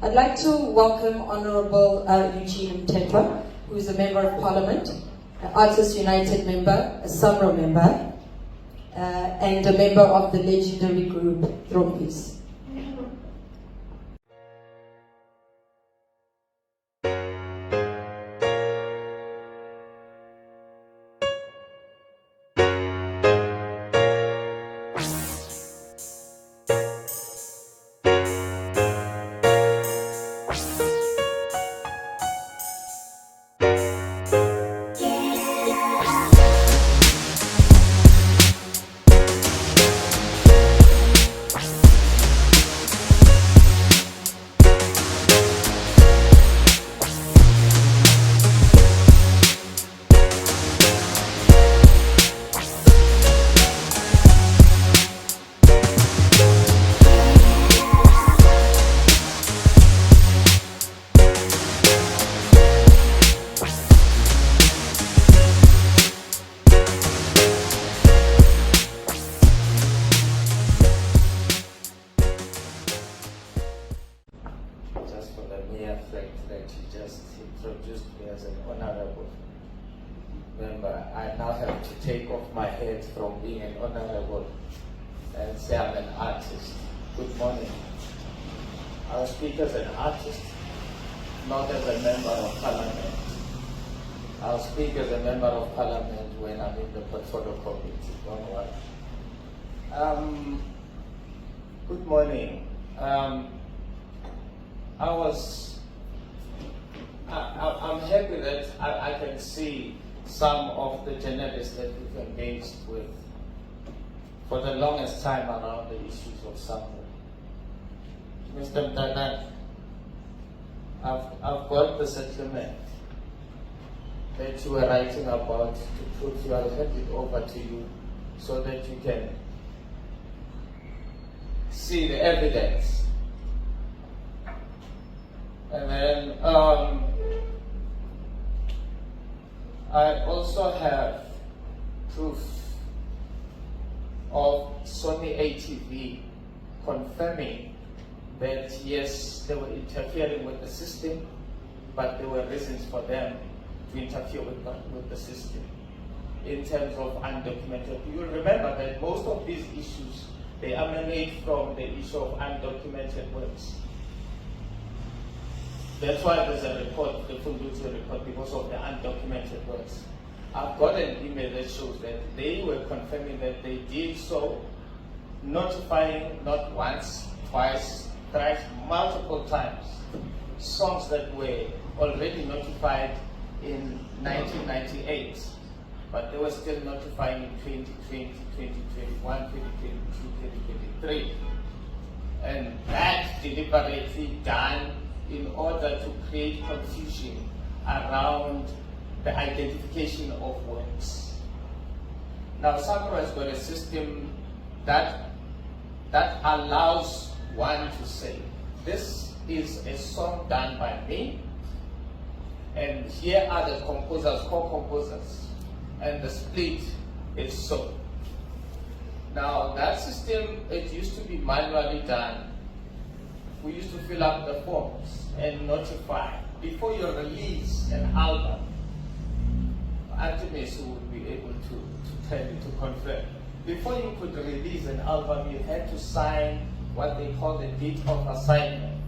I'd like to welcome Honorable Eugene Mthethwa, who is a Member of Parliament, an Artists United member, a SAMRO member, and a member of the legendary group Trompis. That you just introduced me as an honorable member, I now have to take off my head from being an honorable and say I'm an artist. Good morning. I'll speak as an artist, not as a member of parliament. I'll speak as a member of parliament when I'm in the portfolio committee. Don't worry. Good morning. I'm happy that I can see some of the journalists that we've engaged with for the longest time around the issues of SAMRO. Mr. Mthethwa, I've got the settlement that you were writing about to put you. I'll hand it over to you so that you can see the evidence. And then I also have proof of Sony ATV confirming that yes, they were interfering with the system, but there were reasons for them to interfere with the system in terms of undocumented. You'll remember that most of these issues, they emanate from the issue of undocumented works. That's why there's a report, the Fundutse report, because of the undocumented works. I've got an email that shows that they were confirming that they did so, notifying not once, twice, thrice, multiple times, songs that were already notified in 1998, but they were still notifying in 2020, 2021, 2022, 2023. And that deliberately done in order to create confusion around the identification of works. Now, SAMRO has got a system that allows one to say, this is a song done by me, and here are the composers, co-composers, and the split is so. Now, that system, it used to be manually done. We used to fill up the forms and notify. Before you release an album, Artemis would be able to tell you, to confirm. Before you could release an album, you had to sign what they call the deed of assignment,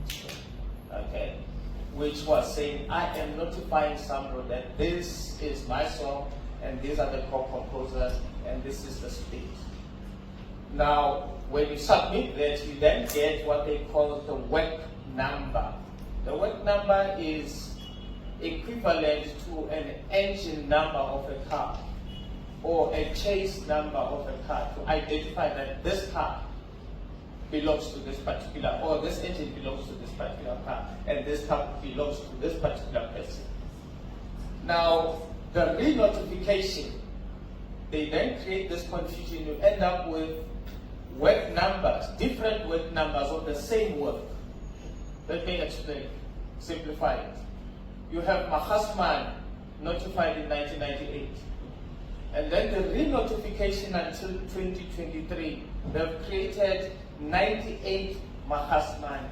okay? Which was saying, I am notifying SAMRO that this is my song, and these are the co-composers, and this is the split. Now, when you submit that, you then get what they call the work number. The work number is equivalent to an engine number of a car or a chase number of a car to identify that this car belongs to this particular, or this engine belongs to this particular car, and this car belongs to this particular person. Now, the re-notification, they then create this confusion. You end up with work numbers, different work numbers of the same work. Let me explain, simplify it. You have Mahasman notified in 1998. And then the re-notification until 2023, they've created 98 Mahasman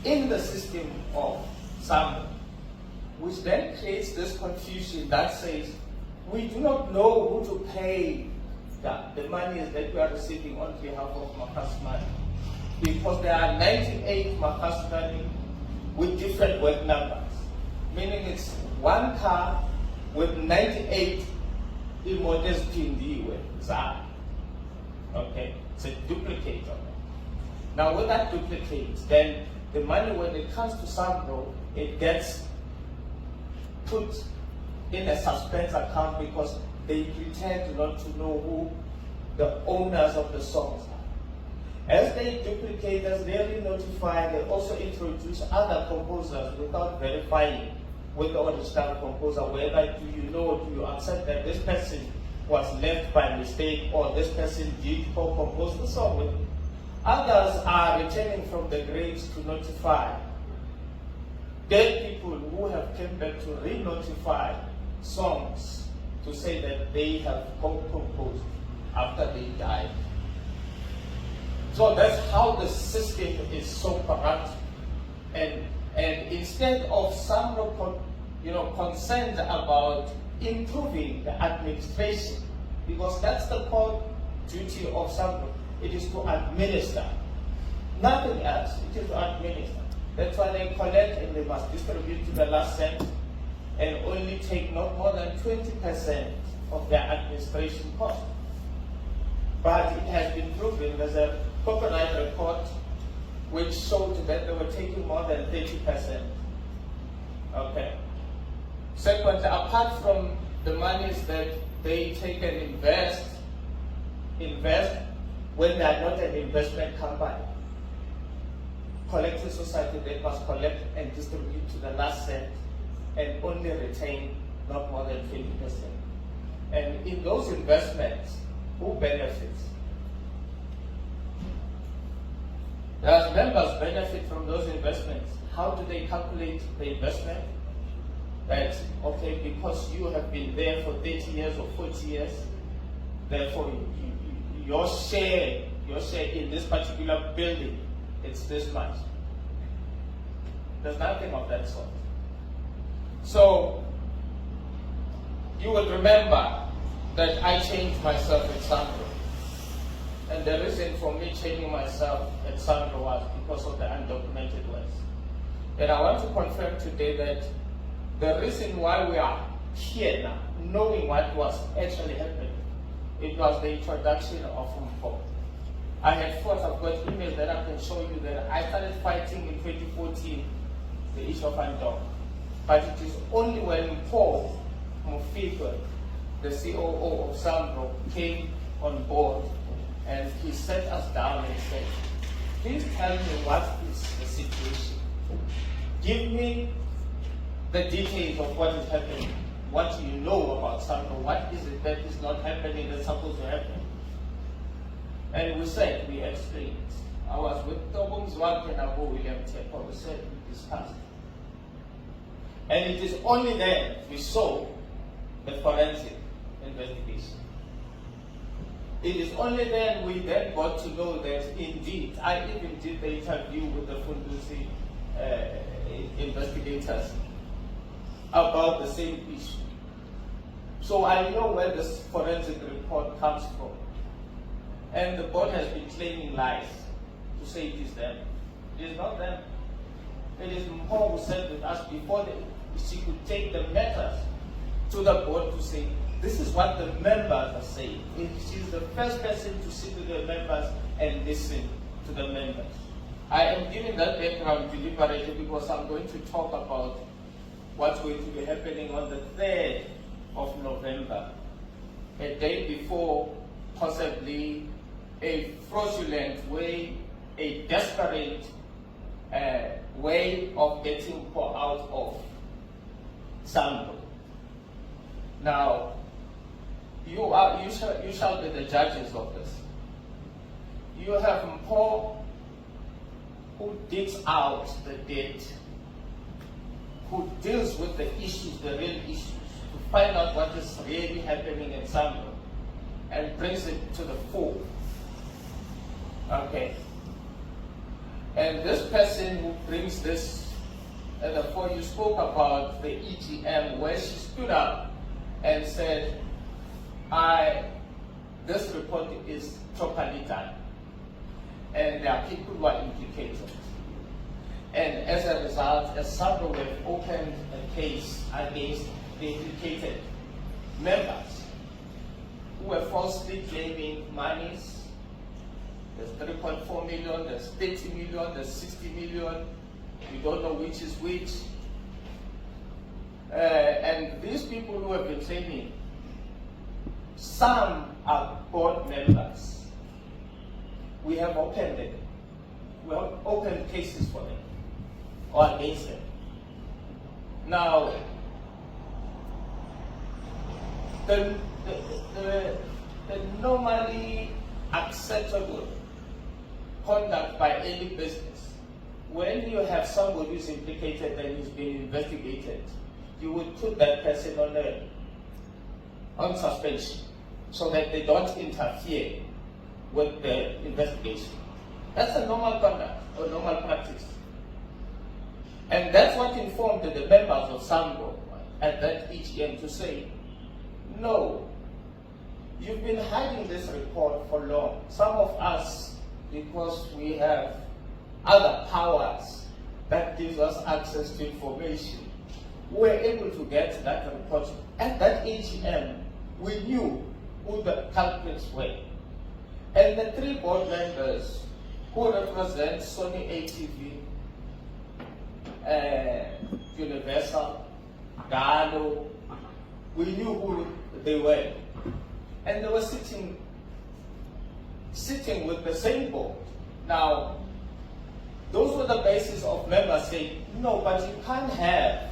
in the system of SAMRO, which then creates this confusion that says we do not know who to pay the monies that we are receiving on behalf of Makasmani, because there are 98 Makasmani with different work numbers, meaning it's one car with 98 imotes pindiwe zabo. Okay, it's a duplicate of it. Now with that duplicate, then the money, when it comes to SAMRO, it gets put in a suspense account because they pretend not to know who the owners of the songs are. As they duplicate, as they re-notify, they also introduce other composers without verifying with the original composer whether do you accept that this person was left by mistake or this person did co-compose the song with. Others are returning from the graves to notify dead people who have come back to re-notify songs to say that they have co-composed after they died. So that's how the system is so corrupt. And instead of SAMRO concerned about improving the administration, because that's the core duty of SAMRO, it is to administer. Nothing else, it is to administer. That's why they collect and they must distribute to the last cent and only take not more than 20% of their administration cost. But it has been proven, there's a copyright report which showed that they were taking more than 30%. Okay. Second, apart from the monies that they take and invest when they are not an investment company, collective society, they must collect and distribute to the last cent and only retain not more than 20%. And in those investments, who benefits? Does members benefit from those investments? How do they calculate the investment? That, okay, because you have been there for 30 years or 40 years, therefore your share in this particular building, it's this much. There's nothing of that sort. So, you will remember that I changed myself at SAMRO. And the reason for me changing myself at SAMRO was because of the undocumented works. And I want to confirm today that the reason why we are here now, knowing what was actually happening, it was the introduction of Mpho. I had thought, I've got emails that I can show you that I started fighting in 2014 the issue of undoc. But it is only when Mpho Mthethwa, the COO of SAMRO, came on board and he sat us down and said, please tell me what is the situation. Give me the details of what is happening. What do you know about SAMRO? What is it that is not happening that's supposed to happen? And we said, we explained. I was with Tobum Zwak and Abu William Tepa. We said, we discussed. And it is only then we saw the forensic investigation. It is only then we then got to know that indeed, I even did the interview with the Fundusi investigators about the same issue. So I know where this forensic report comes from. And the board has been claiming lies to say it is them. It is not them. It is Mpho who said with us before she could take the matters to the board to say, this is what the members are saying. She's the first person to sit with the members and listen to the members. I am giving that background deliberately because I'm going to talk about what's going to be happening on the 3rd of November, a day before possibly a fraudulent way, a desperate way of getting Mpho out of SAMRO. Now, you shall be the judges of this. You have Mpho who digs out the debt, who deals with the issues, the real issues, to find out what is really happening in SAMRO and brings it to the fore. Okay. And this person who brings this, and therefore you spoke about the EGM, where she stood up and said, this report is properly done, and there are people who are implicated. And as a result, SAMRO have opened a case against the implicated members who were falsely claiming monies. There's 3.4 million, there's 30 million, there's 60 million. We don't know which is which. And these people who have been claiming, some are board members. We have opened them. We have opened cases for them or against them. Now, the normally acceptable conduct by any business, when you have somebody who's implicated and is being investigated, you would put that person on suspension so that they don't interfere with the investigation. That's a normal conduct or normal practice. And that's what informed the members of SAMRO at that EGM to say, no, you've been hiding this report for long. Some of us, because we have other powers that gives us access to information, we were able to get that report. At that EGM, we knew who the culprits were. And the 3 board members who represent Sony ATV, Universal, Galo, we knew who they were. And they were sitting with the same board. Now, those were the basis of members saying, no, but you can't have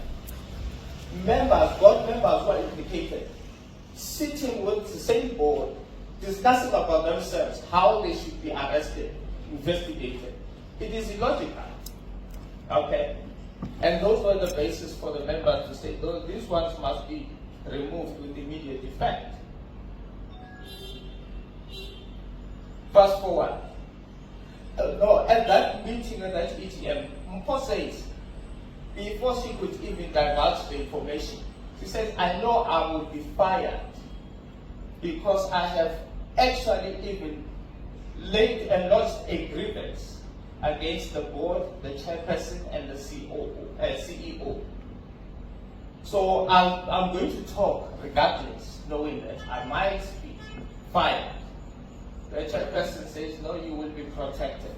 members, board members who are implicated, sitting with the same board, discussing about themselves, how they should be arrested, investigated. It is illogical. Okay? And those were the basis for the members to say, these ones must be removed with immediate effect. Fast forward. No, at that meeting, at that EGM, Mpho says, before she could even divulge the information, she says, I know I will be fired because I have actually even laid and lodged a grievance against the board, the chairperson, and the CEO. So I'm going to talk regardless, knowing that I might be fired. The chairperson says, no, you will be protected.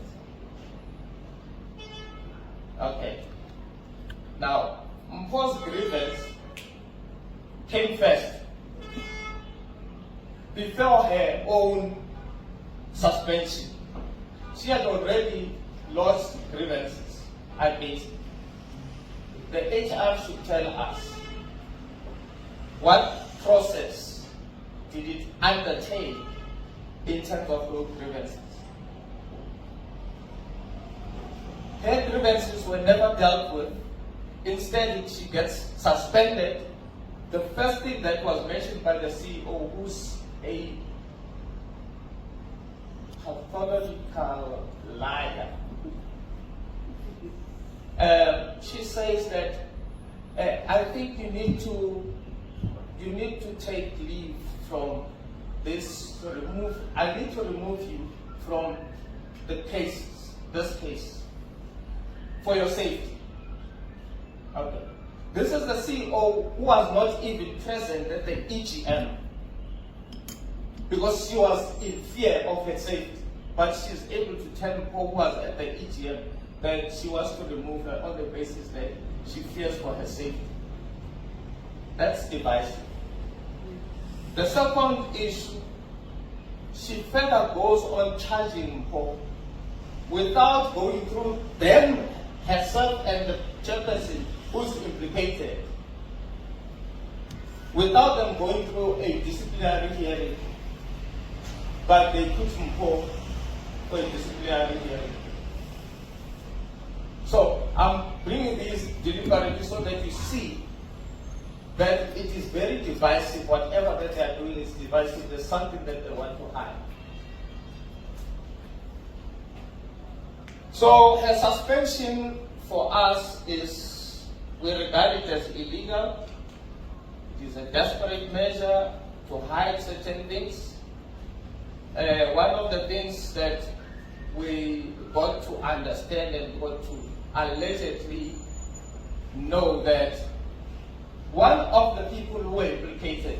Okay. Now, Mpho's grievance came first before her own suspension. She had already lodged grievances against. The HR should tell us what process did it undertake in terms of those grievances. Her grievances were never dealt with. Instead, she gets suspended. The first thing that was mentioned by the CEO, who's a pathological liar, she says that I think you need to take leave from this. I need to remove you from the cases, this case, for your safety. Okay. This is the CEO who was not even present at the EGM because she was in fear of her safety. But she's able to tell Mpho, who was at the EGM, that she wants to remove her on the basis that she fears for her safety. That's divisive. The second issue, she further goes on charging Mpho without going through them herself and the chairperson who's implicated, without them going through a disciplinary hearing, but they put Mpho for a disciplinary hearing. So I'm bringing these deliberately so that you see that it is very divisive. Whatever that they are doing is divisive. There's something that they want to hide. So her suspension for us is, we regard it as illegal. It is a desperate measure to hide certain things. One of the things that we got to understand and got to allegedly know that one of the people who were implicated,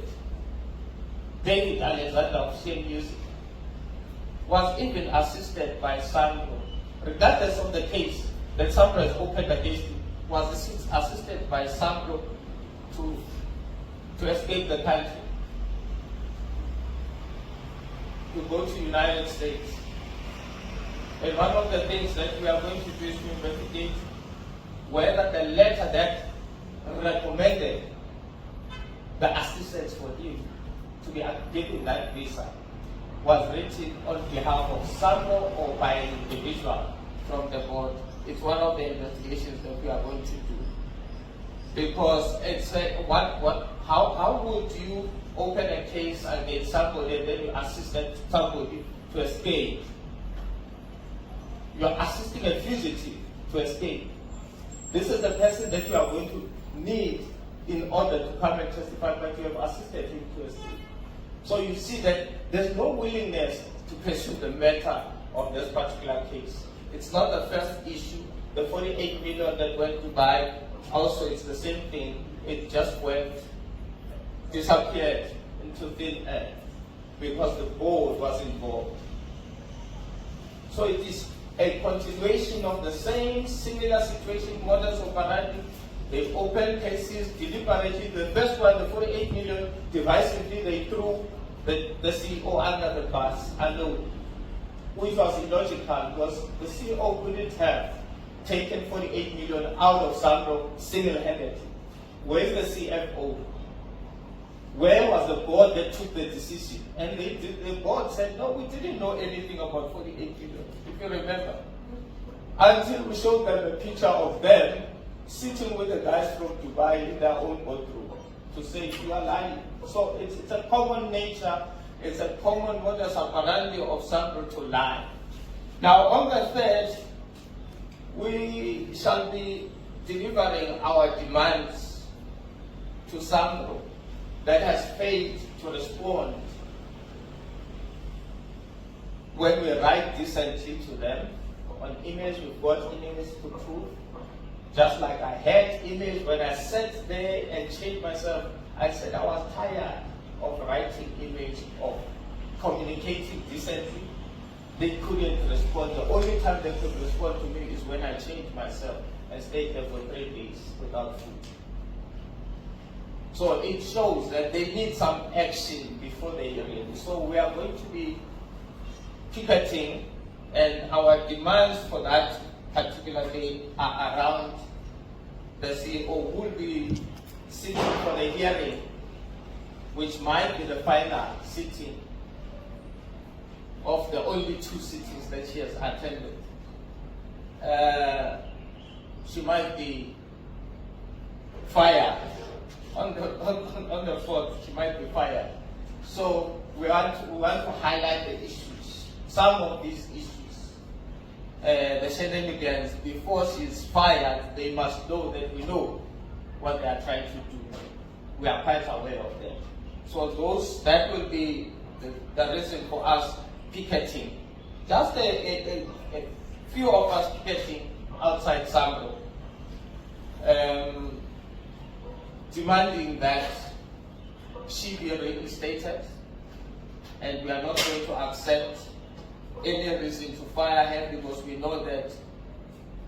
David Alexander of Shame Music, was even assisted by SAMRO. Regardless of the case that SAMRO has opened against him, was assisted by SAMRO to escape the country, to go to the United States. And one of the things that we are going to do is to investigate whether the letter that recommended the assistance for him to be given that visa was written on behalf of SAMRO or by an individual from the board. It's one of the investigations that we are going to do. Because it's how would you open a case against somebody and then you assist somebody to escape? You're assisting a fugitive to escape. This is the person that you are going to need in order to come and testify, but you have assisted him to escape. So you see that there's no willingness to pursue the matter of this particular case. It's not the first issue. The 48 million that went to buy, also it's the same thing. It just disappeared into thin air because the board was involved. So it is a continuation of the same similar situation, modus operandi. They opened cases deliberately. The first one, the 48 million, divisively they threw the CEO under the bus alone, which was illogical because the CEO couldn't have taken 48 million out of SAMRO single-handedly. Where's the CFO? Where was the board that took the decision? And the board said, no, we didn't know anything about 48 million, if you remember. Until we showed them a picture of them sitting with the guys from Dubai in their own boardroom to say, you are lying. So it's a common nature, it's a common modus operandi of SAMRO to lie. Now on the 3rd, we shall be delivering our demands to SAMRO that has failed to respond when we write decently to them. On emails, we've got emails to prove. Just like I had emails when I sat there and changed myself, I said I was tired of writing emails, of communicating decently. They couldn't respond. The only time they could respond to me is when I changed myself and stayed there for 3 days without food. So it shows that they need some action before they ready. So we are going to be picketing, and our demands for that particular day are around the CEO will be sitting for the hearing, which might be the final sitting of the only 2 sittings that she has attended. She might be fired. On the 4th, she might be fired. So we want to highlight the issues, some of these issues. The shenanigans, before she's fired, they must know that we know what they are trying to do. We are quite aware of that. So that will be the reason for us picketing. Just a few of us picketing outside SAMRO, demanding that she be reinstated, and we are not going to accept any reason to fire her, because we know that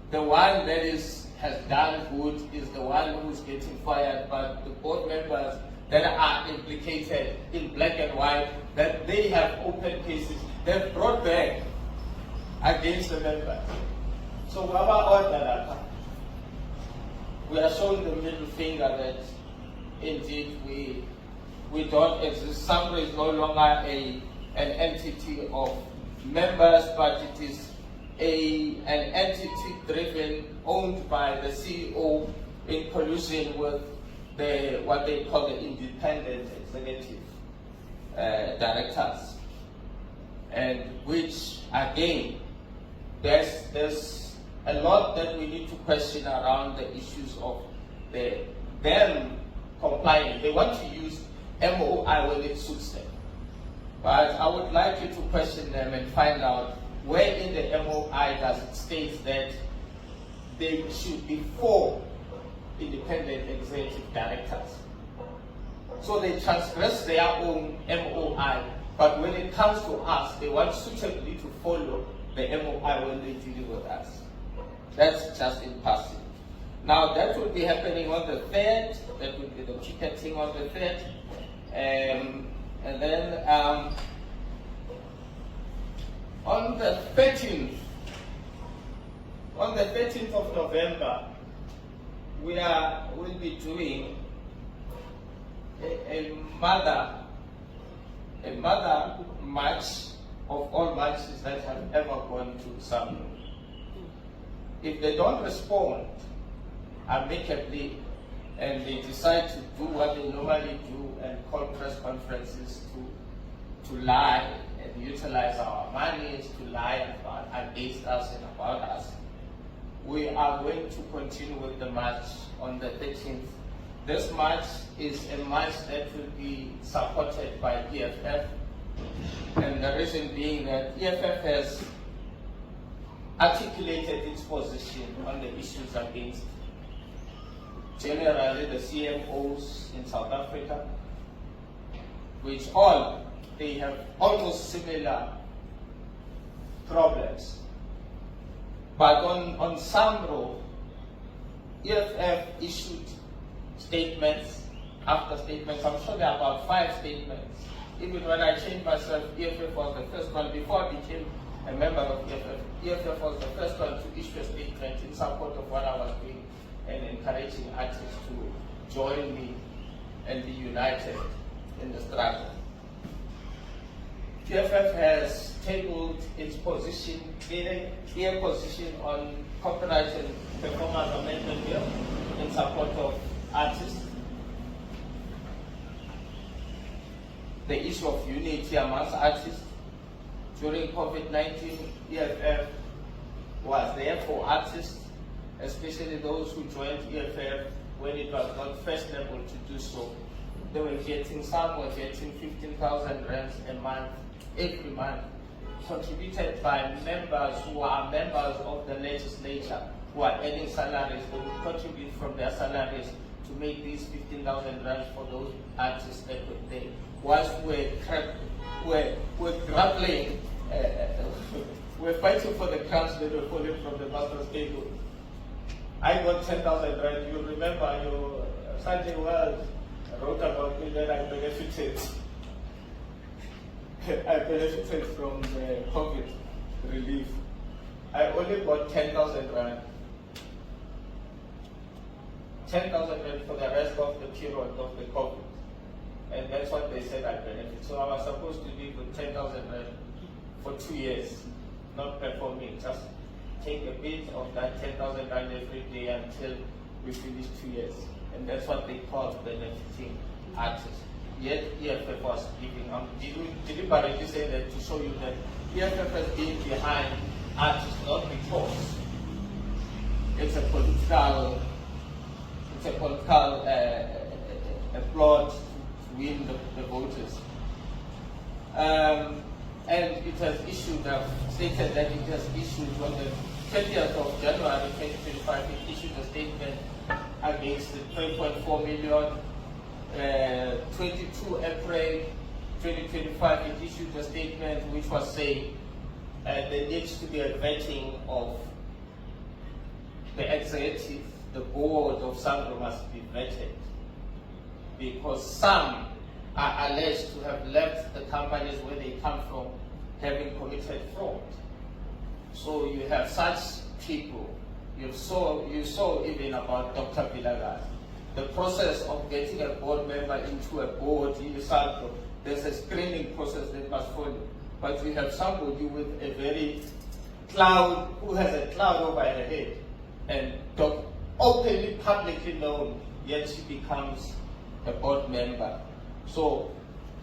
the one that has done good is the one who's getting fired, but the board members that are implicated in black and white, that they have open cases, they've brought back against the members. So we are showing the middle finger that indeed we don't exist. SAMRO is no longer an entity of members, but it is an entity driven, owned by the CEO in collusion with what they call the independent executive directors, and which again there's a lot that we need to question around the issues of them complying. They want to use MOI when it suits them. But I would like you to question them and find out where in the MOI does it state that they should be 4 independent executive directors. So they transgress their own MOI, but when it comes to us, they want suitably to follow the MOI when they deal with us. That's just in passing. Now that will be happening on the 3rd, that will be the ticketing on the 3rd. And then on the 13th of November, we'll be doing a mother march of all marches that have ever gone to SAMRO. If they don't respond amicably and they decide to do what they normally do and call press conferences to lie and utilize our monies to lie against us and about us, we are going to continue with the march on the 13th. This march is a march that will be supported by EFF, and the reason being that EFF has articulated its position on the issues against generally the CMOs in South Africa, which they have almost similar problems. But on SAMRO, EFF issued statements after statements. I'm sure there are about 5 statements. Even when I changed myself, EFF was the first one. Before I became a member of EFF, EFF was the first one to issue a statement in support of what I was doing and encouraging artists to join me and be united in the struggle. EFF has tabled its position, clear position on copyright and performance amendment bill in support of artists. The issue of unity amongst artists. During COVID-19, EFF was there for artists, especially those who joined EFF when it was not fashionable to do so. They were getting, some were getting 15,000 rands a month, every month, contributed by members who are members of the legislature, who are earning salaries. They would contribute from their salaries to make these 15,000 rands for those artists that were there. Whilst we're grappling, we're fighting for the crumbs that were falling from the master's table. I got 10,000 rand. You remember your Sunday World wrote about me that I benefited. I benefited from the COVID relief. I only got 10,000 rand. 10,000 rand for the rest of the period of the COVID. And that's what they said I benefit. So I was supposed to be with 10,000 rand for 2 years, not performing, just take a bit of that 10,000 rand every day until we finish 2 years. And that's what they call benefiting artists. Yet EFF was giving, deliberately saying that to show you that EFF has been behind artists, not because it's a political plot to win the voters. And it has issued, stated that it has issued on the 20th of January 2025, it issued a statement against the 3.4 million. 22 April 2025, it issued a statement which was saying there needs to be a vetting of the executive, the board of SAMRO must be vetted, because some are alleged to have left the companies where they come from having committed fraud. So you have such people. You saw even about Dr. Vilagaz. The process of getting a board member into a board in SAMRO, there's a screening process that must follow. But we have somebody with a very cloud, who has a cloud over her head, and openly, publicly known, yet she becomes a board member. So,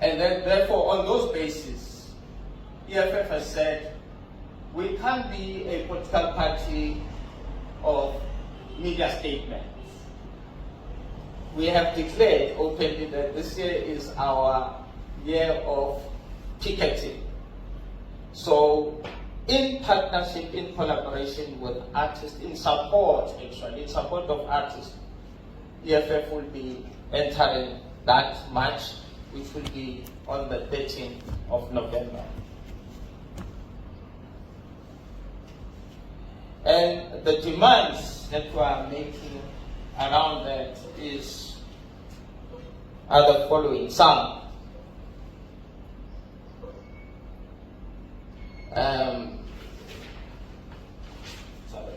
and then therefore on those bases, EFF has said, we can't be a political party of media statements. We have declared openly that this year is our year of picketing. So, in partnership, in collaboration with artists, in support of artists, EFF will be entering that march, which will be on the 13th of November. And the demands that we are making around that are the following. Some. Sorry.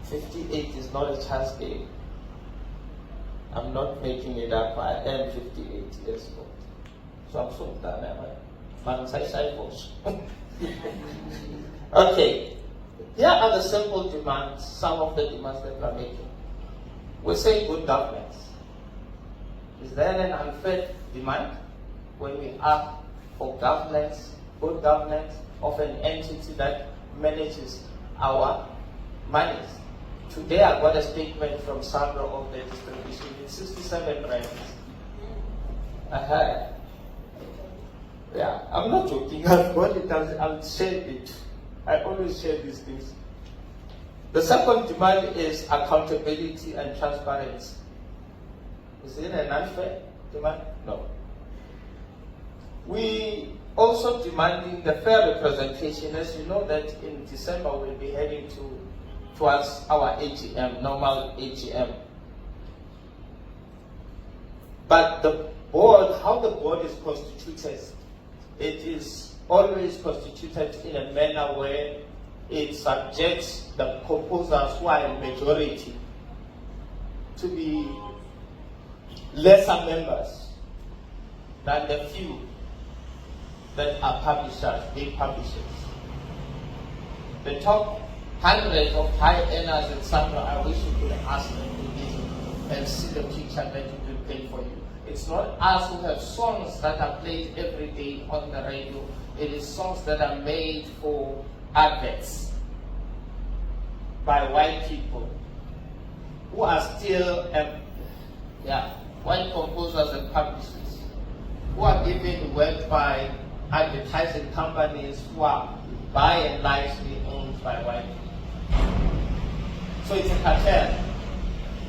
58 is not a chance game. I'm not making it up. I am 58 years old. So I'm so done, am I? Okay. Here are the simple demands, some of the demands that we are making. We say good governance. Is there an unfair demand when we ask for governance, good governance of an entity that manages our monies? Today I got a statement from SAMRO of the distribution. It's 67 rands. Yeah, I'm not joking. I've got it. I'll share it. I always share these things. The second demand is accountability and transparency. Is it an unfair demand? No. We also demanding the fair representation. As you know that in December we'll be heading towards our AGM, normal AGM. But the board, how the board is constituted, it is always constituted in a manner where it subjects the proposals who are in majority to be lesser members than the few that are publishers, big publishers. The top 100 of high earners in SAMRO, I wish you could ask them to visit and see the picture that it will paint for you. It's not us who have songs that are played every day on the radio. It is songs that are made for adverts by white people who are still white composers and publishers who are given work by advertising companies who are by and largely owned by white people. So it's a cartel.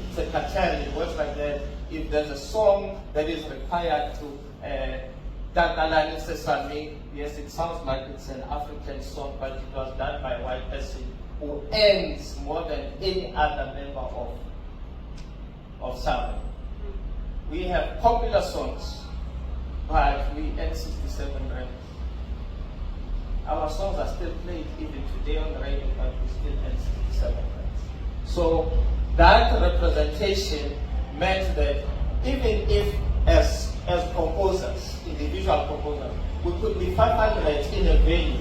It's a cartel. It works like that. If there's a song that is required to Takalani Sesame, yes, it sounds like it's an African song, but it was done by a white person who earns more than any other member of SAMRO. We have popular songs, but we earn 67 rands. Our songs are still played even today on the radio, but we still earn 67 rands. So that representation meant that even if as composers, individual composers, we could be 500 in a venue,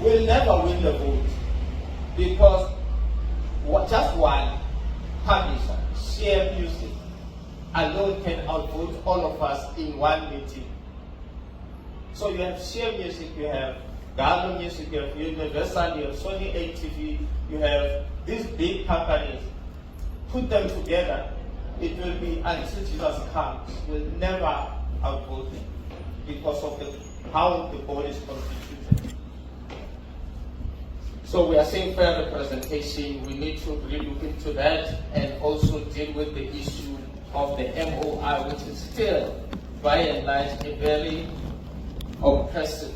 we'll never win the vote because just one publisher, share music, alone can outvote all of us in one meeting. So you have share music, you have Galo Music, you have Universal, you have Sony ATV, you have these big companies. Put them together, it will be until Jesus comes. We'll never outvote them because of how the board is constituted. So we are saying fair representation. We need to really look into that and also deal with the issue of the MOI, which is still, by and large, a very oppressive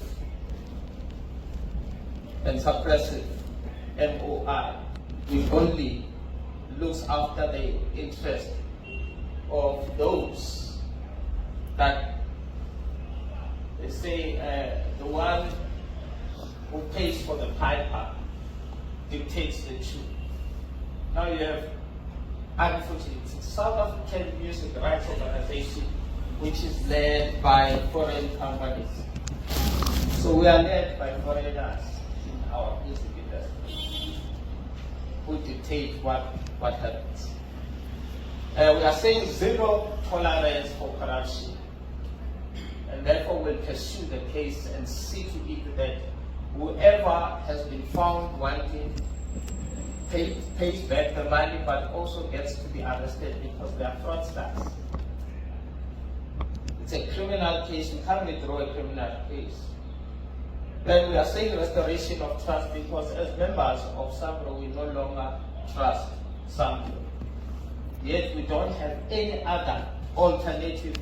and suppressive MOI. We only looks after the interest of those that they say the one who pays for the piper dictates the tune. Now you have, unfortunately, South African Music Rights Organization, which is led by foreign companies. So we are led by foreigners in our music industry. who dictate what happens. We are saying zero tolerance for corruption, and therefore we'll pursue the case and see to it that whoever has been found wanting pays back the money, but also gets to be arrested because they are fraudsters. It's a criminal case. You can't withdraw a criminal case. Then we are saying restoration of trust, because as members of SAMRO, we no longer trust SAMRO. Yet we don't have any other alternative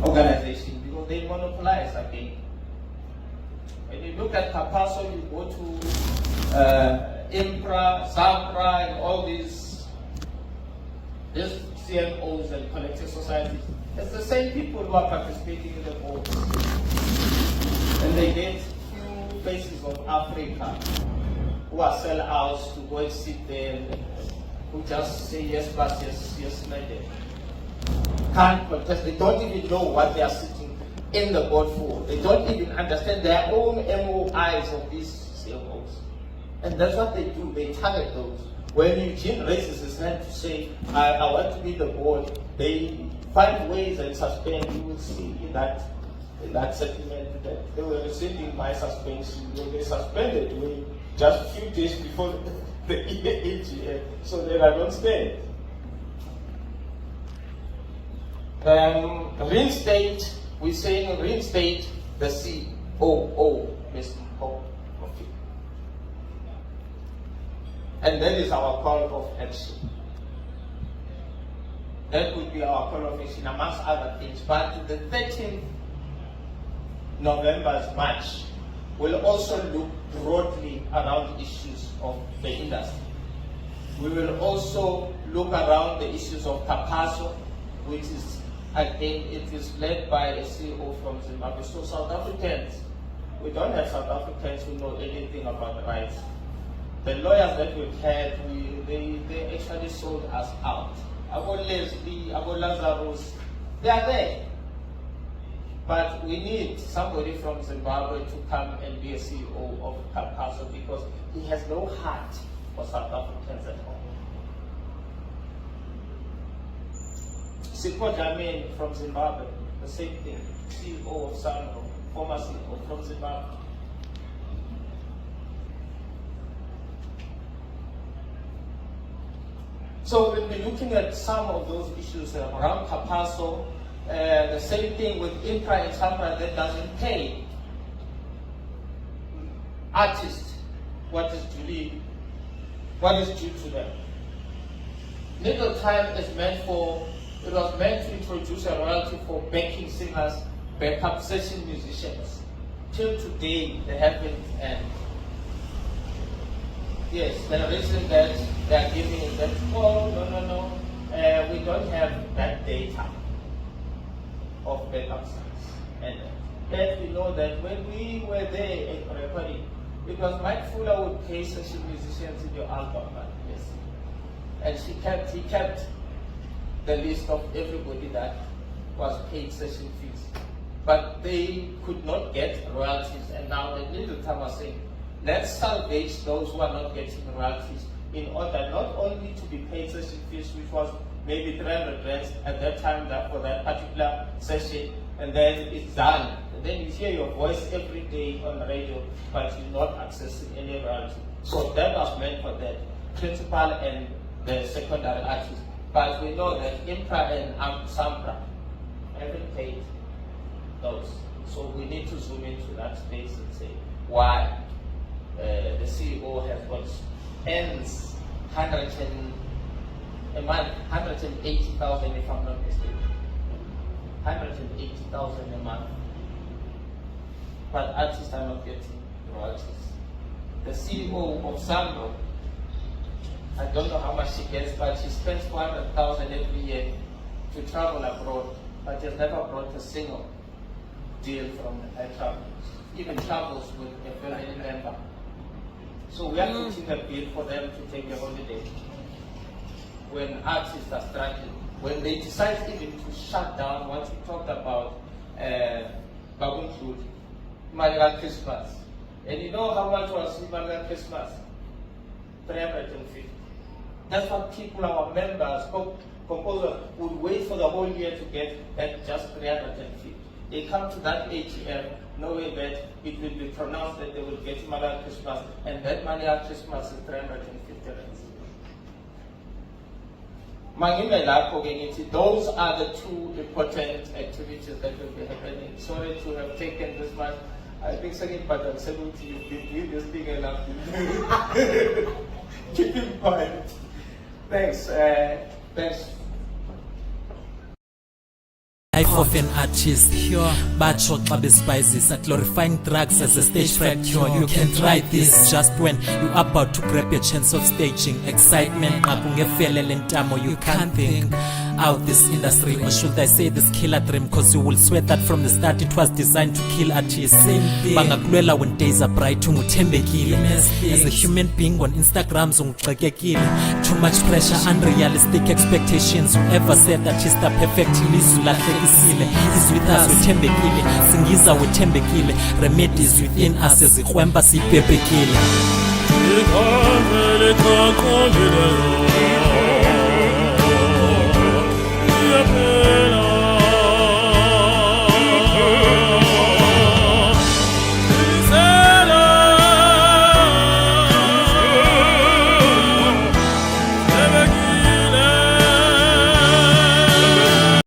organization because they monopolize again. When you look at Kapaso, you go to IMPRA, SAMRA, and all these CMOs and collective societies. It's the same people who are participating in the boards. And they get few faces of Africa who are sellouts to go and sit there and who just say yes, but yes, madam. Can't contest. They don't even know what they are sitting in the board for. They don't even understand their own MOIs of these CMOs. And that's what they do. They target those. When Eugene raises his hand to say, I want to be the board, they find ways and suspend. You will see in that settlement that they were rescinding my suspension. They suspended me just a few days before the AGM, so that I don't stand. Reinstate, we're saying reinstate the COO, Ms. Mthethwa. And that is our call of action. That would be our call of action amongst other things. But the 13th November's march will also look broadly around issues of the industry. We will also look around the issues of Kapaso, which is, again, it is led by a CEO from Zimbabwe. So South Africans, we don't have South Africans who know anything about the rights. The lawyers that we've had, they actually sold us out. About Leslie, about Lazarus, they are there. But we need somebody from Zimbabwe to come and be a CEO of Kapaso because he has no heart for South Africans at all. Sipho Dlamini from Zimbabwe, the same thing. CEO of SAMRO, former CEO from Zimbabwe. So we'll be looking at some of those issues around Kapaso. The same thing with IMPRA and SAMRA that doesn't pay artists what is due to them. Little Time is meant for, it was meant to introduce a royalty for backing singers, backup session musicians. Till today, they haven't. And yes, the reason that they are giving is that, oh, no, we don't have that data of backup singers. And that we know that when we were there at recording, because Mike Fuller would pay session musicians in your album, yes. And he kept the list of everybody that was paid session fees. But they could not get royalties, and now the Little Time was saying, let's salvage those who are not getting royalties in order not only to be paid session fees, which was maybe 300 rands at that time for that particular session, and then it's done. And then you hear your voice every day on the radio, but you're not accessing any royalty. So that was meant for that principal and the secondary artists. But we know that IMPRA and SAMRA haven't paid those. So we need to zoom into that space and say why the CEO has got ends 180,000 if I'm not mistaken. 180,000 a month. But artists are not getting royalties. The CEO of SAMRO, I don't know how much she gets, but she spends 400,000 every year to travel abroad, but has never brought a single deal from her travels, even travels with a family member. So we are putting a bid for them to take a holiday when artists are struggling. When they decide even to shut down what we talked about, Maria Christmas. And you know how much was Maria Christmas? 350. That's what people, our members, composers would wait for the whole year to get at just 350. They come to that AGM knowing that it will be pronounced that they will get money at Christmas, and that money at Christmas is 350 rands. Those are the two important activities that will be happening. Sorry to have taken this much. I think second part of 70, you've been doing this thing enough. Keep in mind. Thanks. Thanks. Life of an artist, bad shot spices, at glorifying drugs as a stage fright cure. You can try this just when you're about to grab your chance of staging. Excitement, you can't think out this industry, or should I say this killer dream, cause you will swear that from the start it was designed to kill artists. Bangakulela when days are bright, as a human being on Instagram, too much pressure, unrealistic expectations. Whoever said that is the perfect is with us, wethembekile, singiza wethembekile, remedies within us as ikhwemba sibhebhekile.